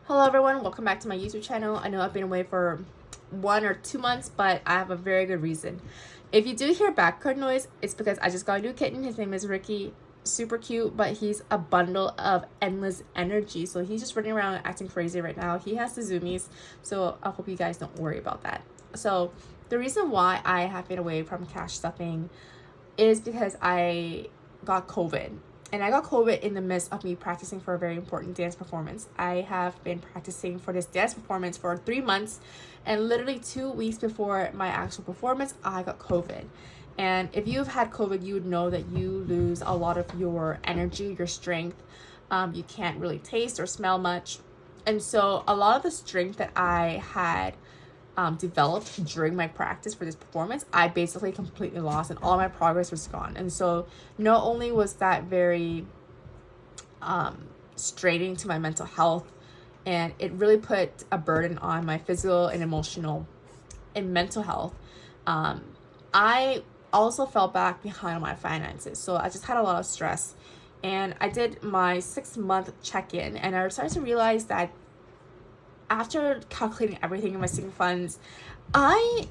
Hello everyone, welcome back to my YouTube channel. I know I've been away for 1 or 2 months, but I have a very good reason. If you do hear background noise, it's because I just got a new kitten. His name is Ricky. Super cute, but he's a bundle of endless energy. So he's just running around acting crazy right now. He has the zoomies, so I hope you guys don't worry about that. So the reason why I have been away from cash stuffing is because I got COVID. And I got COVID in the midst of me practicing for a very important dance performance. I have been practicing for this dance performance for 3 months, and literally 2 weeks before my actual performance, I got COVID. And if you've had COVID, you would know that you lose a lot of your energy, your strength. You can't really taste or smell much. And so a lot of the strength that I had developed during my practice for this performance, I basically completely lost, and all my progress was gone. And so not only was that very straining to my mental health, and it really put a burden on my physical and emotional and mental health, I also fell back behind on my finances. So I just had a lot of stress, and I did my 6-month check-in, and I started to realize that after calculating everything in my sinking funds, I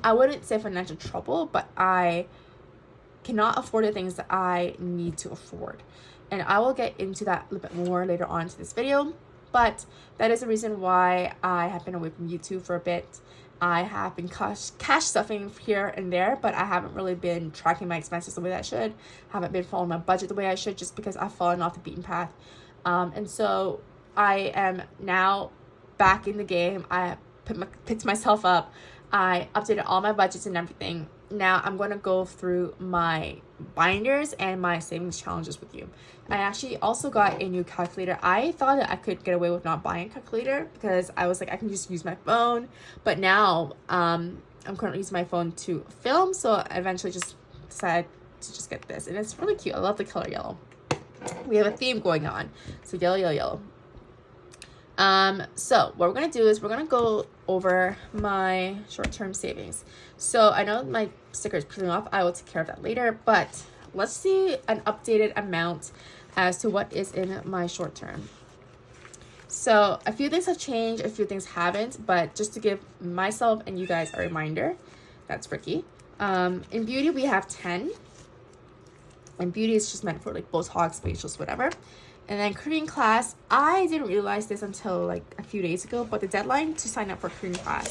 wouldn't say financial trouble, but I cannot afford the things that I need to afford. And I will get into that a little bit more later on in this video. But that is the reason why I have been away from YouTube for a bit. I have been cash stuffing here and there, but I haven't really been tracking my expenses the way that I should. Haven't been following my budget the way I should, just because I've fallen off the beaten path. And so I am now back in the game. I picked myself up. I updated all my budgets and everything. Now I'm going to go through my binders and my savings challenges with you. I actually also got a new calculator. I thought that I could get away with not buying a calculator because I was like, I can just use my phone. But now I'm currently using my phone to film. So I eventually just decided to just get this. And it's really cute. I love the color yellow. We have a theme going on. So yellow, yellow, yellow. So what we're going to do is we're going to go over my short-term savings. So I know my sticker is peeling off. I will take care of that later, but let's see an updated amount as to what is in my short-term. So a few things have changed, a few things haven't, but just to give myself and you guys a reminder, that's Ricky. In beauty, we have 10. And beauty is just meant for like Botox, facials, whatever. And then Korean class, I didn't realize this until like a few days ago, but the deadline to sign up for Korean class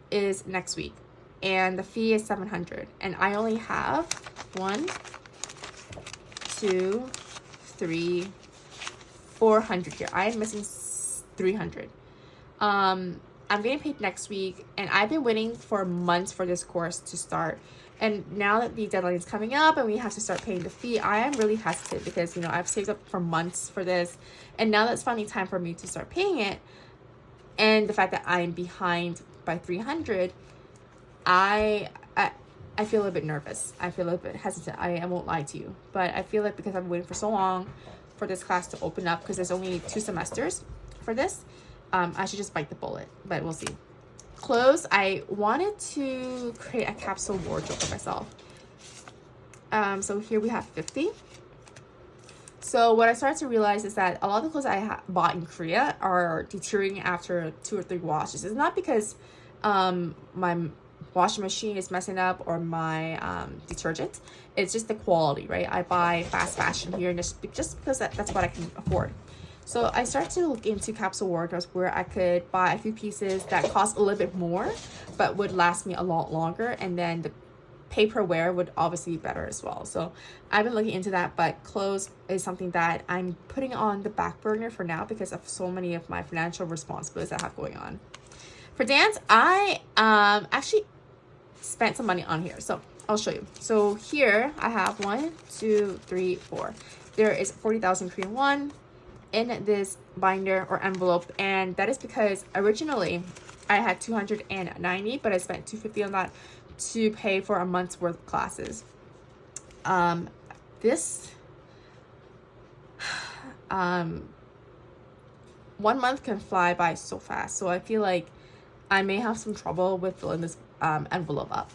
is next week. And the fee is $700. And I only have 1, 2, 3, 400 here. I am missing 300. I'm getting paid next week, and I've been waiting for months for this course to start. And now that the deadline is coming up and we have to start paying the fee, I am really hesitant because, you know, I've saved up for months for this. And now that's finally time for me to start paying it. And the fact that I'm behind by 300, I feel a little bit nervous. I feel a little bit hesitant. I won't lie to you. But I feel like because I've been waiting for so long for this class to open up, because there's only 2 semesters for this, I should just bite the bullet. But we'll see. Clothes, I wanted to create a capsule wardrobe for myself. So here we have 50. So what I started to realize is that a lot of the clothes I bought in Korea are deteriorating after 2 or 3 washes. It's not because my washing machine is messing up or my detergent. It's just the quality, right? I buy fast fashion here, and just because that's what I can afford. So I started to look into capsule wardrobes where I could buy a few pieces that cost a little bit more, but would last me a lot longer. And then the pay per wear would obviously be better as well. So I've been looking into that, but clothes is something that I'm putting on the back burner for now because of so many of my financial responsibilities that I have going on. For dance, I actually spent some money on here. So I'll show you. So here I have 1, 2, 3, 4. There is 40,000 Korean won in this binder or envelope, and that is because originally I had 290, but I spent 250 on that to pay for a month's worth of classes. This 1 month can fly by so fast, so I feel like I may have some trouble with filling this envelope up.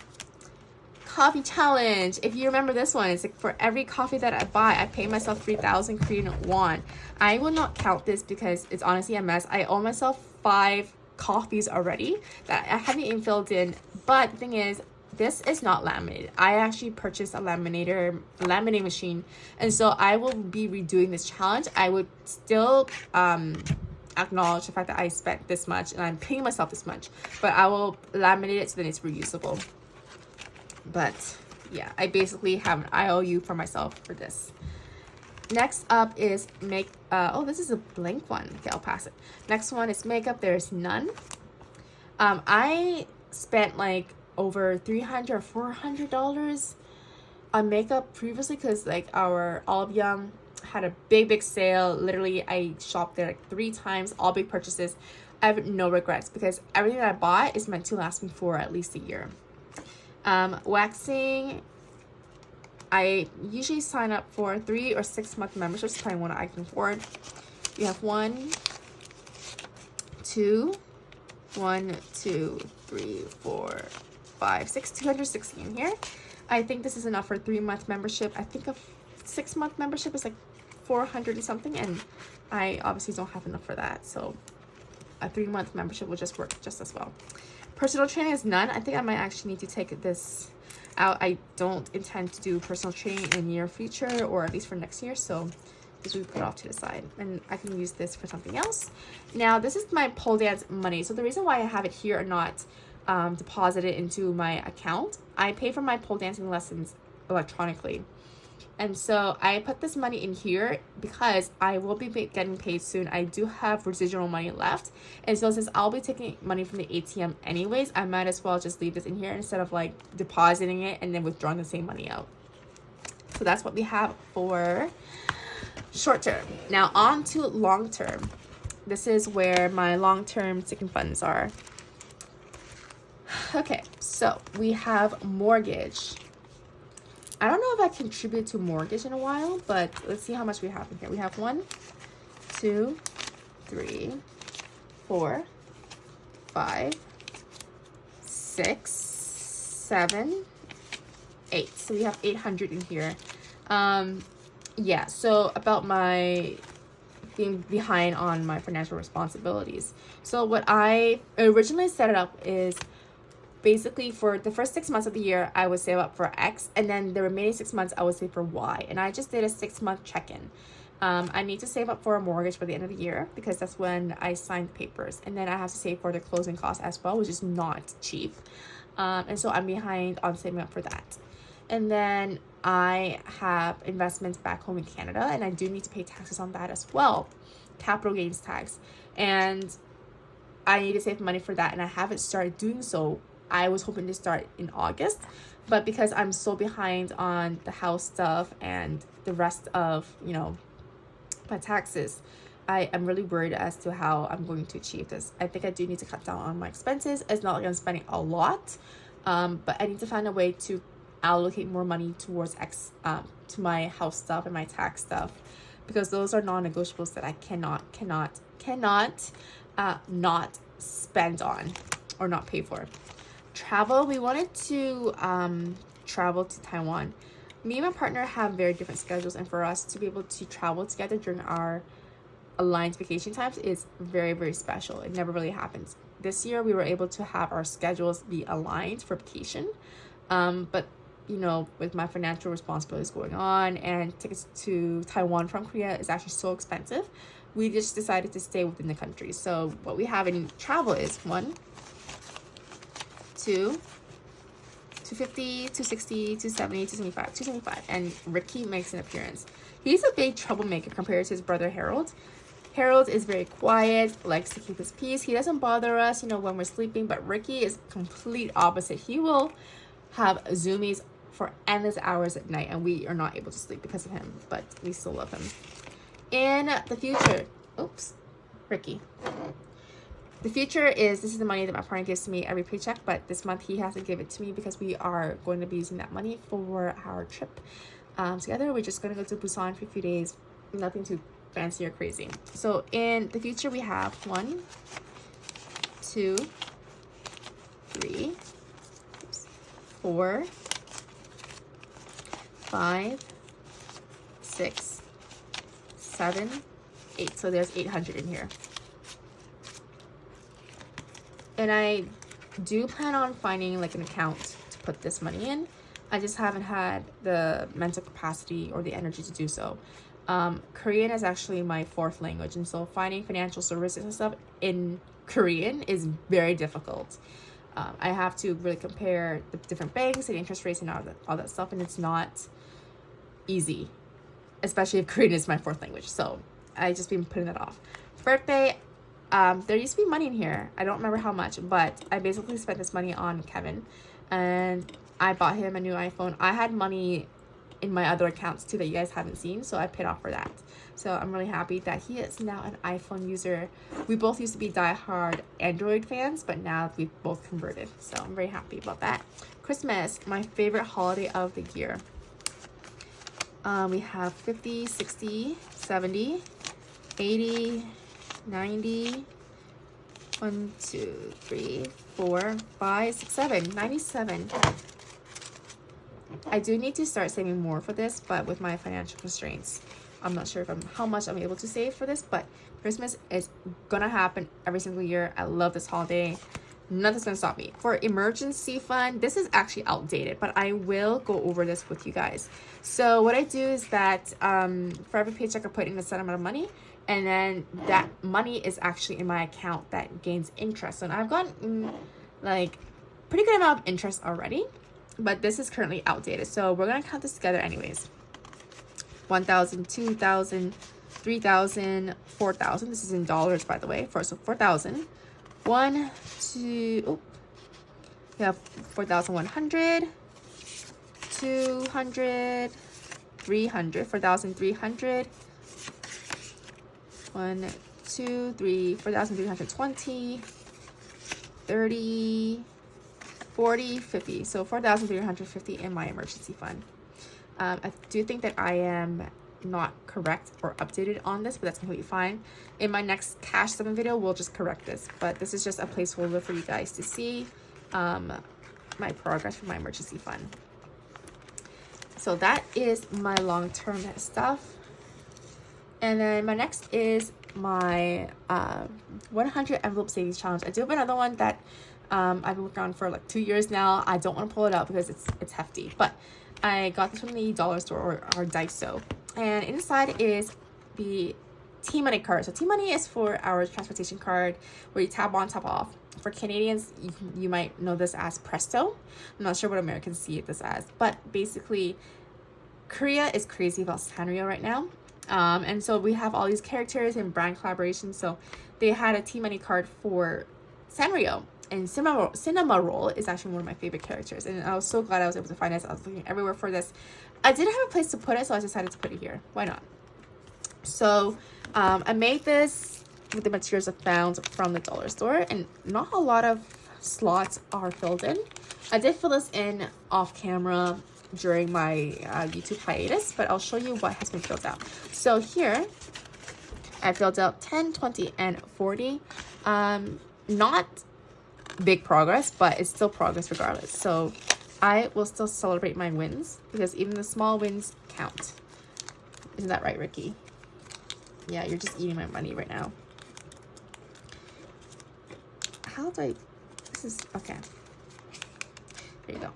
coffee challenge. If you remember this one, it's like for every coffee that I buy, I pay myself 3,000 Korean won. I will not count this because it's honestly a mess. I owe myself 5 coffees already that I haven't even filled in. But the thing is, this is not laminated. I actually purchased a laminating machine, and so I will be redoing this challenge. I would still acknowledge the fact that I spent this much and I'm paying myself this much, but I will laminate it so that it's reusable. But yeah, I basically have an IOU for myself for this. Next up is oh, this is a blank one. Okay, I'll pass it. Next one is makeup. There's none. I spent like over $300 or $400 on makeup previously because like our Olive Young had a big sale. Literally, I shopped there like 3 times, all big purchases. I have no regrets because everything that I bought is meant to last me for at least a year. Waxing, I usually sign up for 3 or 6 month memberships depending on what I can afford. You have 1, 2, 3, 4, 5, 6, 260 in here. I think this is enough for a 3-month membership. I think a 6-month membership is like 400 and something, and I obviously don't have enough for that, so a 3-month membership will just work just as well. Personal training is none. I think I might actually need to take this out. I don't intend to do personal training in the near future, or at least for next year, so this will be put off to the side, and I can use this for something else. Now, this is my pole dance money. So the reason why I have it here and not deposited into my account, I pay for my pole dancing lessons electronically. And so I put this money in here because I will be getting paid soon. I do have residual money left. And so since I'll be taking money from the ATM anyways, I might as well just leave this in here instead of like depositing it and then withdrawing the same money out. So that's what we have for short term. Now on to long term. This is where my long-term sinking funds are. Okay, so we have mortgage. I don't know if I contribute to mortgage in a while, but let's see how much we have in here. We have 1, 2, 3, 4, 5, 6, 7, 8. So we have 800 in here. Yeah, so about my being behind on my financial responsibilities. So what I originally set it up is basically for the first 6 months of the year, I would save up for X, and then the remaining 6 months I would save for Y. And I just did a 6-month check-in. I need to save up for a mortgage by the end of the year because that's when I signed the papers. And then I have to save for the closing costs as well, which is not cheap. And so I'm behind on saving up for that. And then I have investments back home in Canada, and I do need to pay taxes on that as well, capital gains tax. And I need to save money for that, and I haven't started doing so. I was hoping to start in August, but because I'm so behind on the house stuff and the rest of, my taxes, I am really worried as to how I'm going to achieve this. I think I do need to cut down on my expenses. It's not like I'm spending a lot, but I need to find a way to allocate more money towards to my house stuff and my tax stuff, because those are non-negotiables that I cannot not spend on or not pay for. Travel, we wanted to travel to Taiwan. Me and my partner have very different schedules, and for us to be able to travel together during our aligned vacation times is very, very special. It never really happens. This year we were able to have our schedules be aligned for vacation, but with my financial responsibilities going on and tickets to Taiwan from Korea is actually so expensive, we just decided to stay within the country. So what we have in travel is 1, 2, 250, 260, 270, 275, 275, and Ricky makes an appearance. He's a big troublemaker compared to his brother Harold. Harold is very quiet, likes to keep his peace. He doesn't bother us, when we're sleeping, but Ricky is complete opposite. He will have zoomies for endless hours at night, and we are not able to sleep because of him, but we still love him. In the future, Ricky. The future is, this is the money that my partner gives to me every paycheck, but this month he has to give it to me because we are going to be using that money for our trip together. We're just going to go to Busan for a few days, nothing too fancy or crazy. So in the future, we have 1, 2, 3, 4, 5, 6, 7, 8. So there's 800 in here. And I do plan on finding like an account to put this money in. I just haven't had the mental capacity or the energy to do so. Korean is actually my 4th language, and so finding financial services and stuff in Korean is very difficult. I have to really compare the different banks and interest rates and all that stuff, and it's not easy, especially if Korean is my 4th language. So I just been putting that off. Birthday, there used to be money in here. I don't remember how much, but I basically spent this money on Kevin, and I bought him a new iPhone. I had money in my other accounts too that you guys haven't seen, so I paid off for that. So I'm really happy that he is now an iPhone user. We both used to be diehard Android fans, but now we've both converted, so I'm very happy about that. Christmas, my favorite holiday of the year. We have 50, 60, 70, 80, 90, 1, 2, 3, 4, 5, 6, 7, 97. I do need to start saving more for this, but with my financial constraints, I'm not sure how much I'm able to save for this, but Christmas is gonna happen every single year. I love this holiday. Nothing's gonna stop me. For emergency fund, this is actually outdated, but I will go over this with you guys. So what I do is that for every paycheck I put in a set amount of money, and then that money is actually in my account that gains interest. And I've gotten like pretty good amount of interest already, but this is currently outdated. So we're gonna count this together anyways. 1,000, 2,000, 3,000, 4,000. This is in dollars, by the way. So 4,000. 1, 2, oh, we have 4,100, 200, 300, 4,300. 1, 2, 3, 4,320, 30, 40, 50. So 4,350 in my emergency fund. I do think that I am not correct or updated on this, but that's completely fine. In my next cash stuffing video, we'll just correct this, but this is just a placeholder for you guys to see my progress for my emergency fund. So that is my long-term stuff. And then my next is my 100 envelope savings challenge. I do have another one that I've been working on for like 2 years now. I don't want to pull it out because it's hefty, but I got this from the dollar store or Daiso. And inside is the T-Money card. So T-Money is for our transportation card where you tap on, tap off. For Canadians, you might know this as Presto. I'm not sure what Americans see this as, but basically Korea is crazy about Sanrio right now. And so we have all these characters and brand collaborations. So they had a T-Money card for Sanrio. And Cinnamoroll is actually one of my favorite characters. And I was so glad I was able to find this. I was looking everywhere for this. I didn't have a place to put it, so I decided to put it here. Why not? So I made this with the materials I found from the dollar store. And not a lot of slots are filled in. I did fill this in off camera during my YouTube hiatus, but I'll show you what has been filled out. So here, I filled out 10, 20, and 40. Not big progress, but it's still progress regardless. So I will still celebrate my wins because even the small wins count. Isn't that right, Ricky? Yeah, you're just eating my money right now. How do I... This is... Okay. There you go.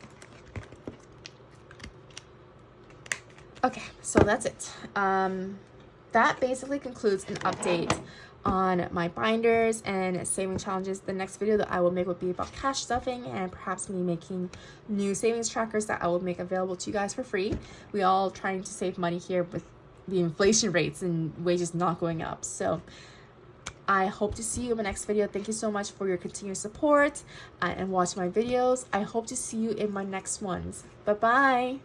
Okay, so that's it. That basically concludes an update on my binders and saving challenges. The next video that I will make will be about cash stuffing and perhaps me making new savings trackers that I will make available to you guys for free. We all trying to save money here with the inflation rates and wages not going up. So I hope to see you in my next video. Thank you so much for your continued support and watching my videos. I hope to see you in my next ones. Bye-bye.